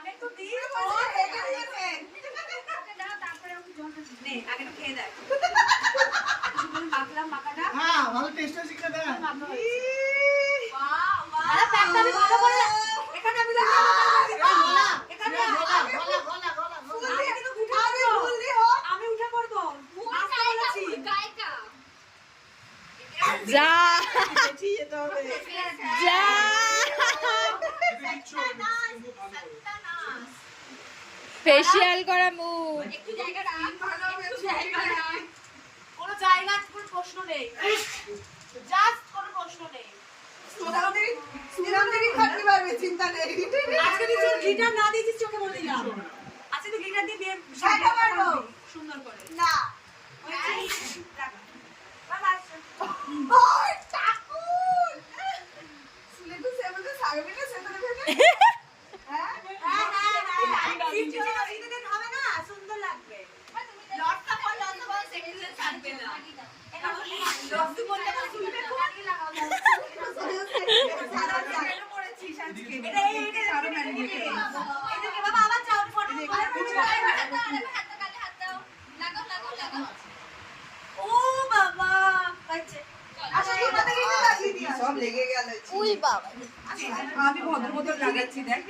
আমি একটু দিই তারপরে আমি জলটা নে আগে খেয়ে দেখ মাখলাম মাখাটা হ্যাঁ ভালো টেস্ট আছে কিনা দেখ আরে প্যাকটা আমি ভালো করে এখানে আমি এখানে আমি উঠে পড়বো যা যা ফেশিয়াল করা মুখ কোনো জায়গা কোনো প্রশ্ন নেই জাস্ট কোনো প্রশ্ন নেই চিন্তা নেই আজকে তুই গ্লিটার না দিয়েছিস চোখে বলে দিলাম আজকে তুই গ্লিটার দিয়ে বিয়ে সুন্দর করে না সুন্দর লাগবে সব লেগে গেল উই বাবা আমি ভদ্র ভদ্র লাগাচ্ছি দেখ